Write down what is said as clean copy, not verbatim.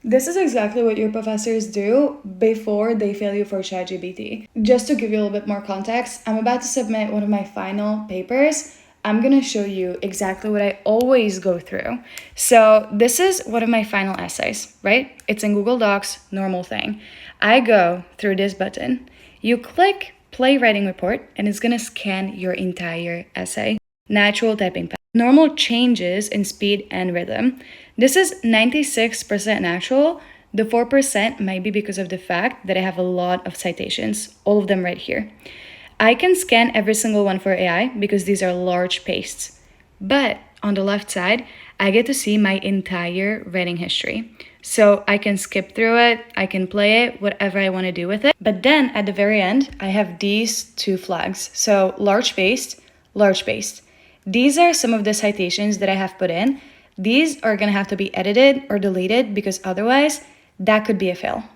This is exactly what your professors do before they fail you for ChatGPT. Just to give you a little bit more context, I'm about to submit one of my final papers. I'm gonna show you exactly what I always go through. So this is one of my final essays, right? It's in Google Docs, normal thing. I go through this button. You click play writing report and it's gonna scan your entire essay. Natural typing pattern. Normal changes in speed and rhythm. This is 96% natural. The 4% might be because of the fact that I have a lot of citations, all of them right here. I can scan every single one for AI because these are large pastes. But on the left side, I get to see my entire writing history. So I can skip through it, I can play it, whatever I want to do with it. But then at the very end, I have these two flags. So large paste, large paste. These are some of the citations that I have put in. These are going to have to be edited or deleted because otherwise that could be a fail.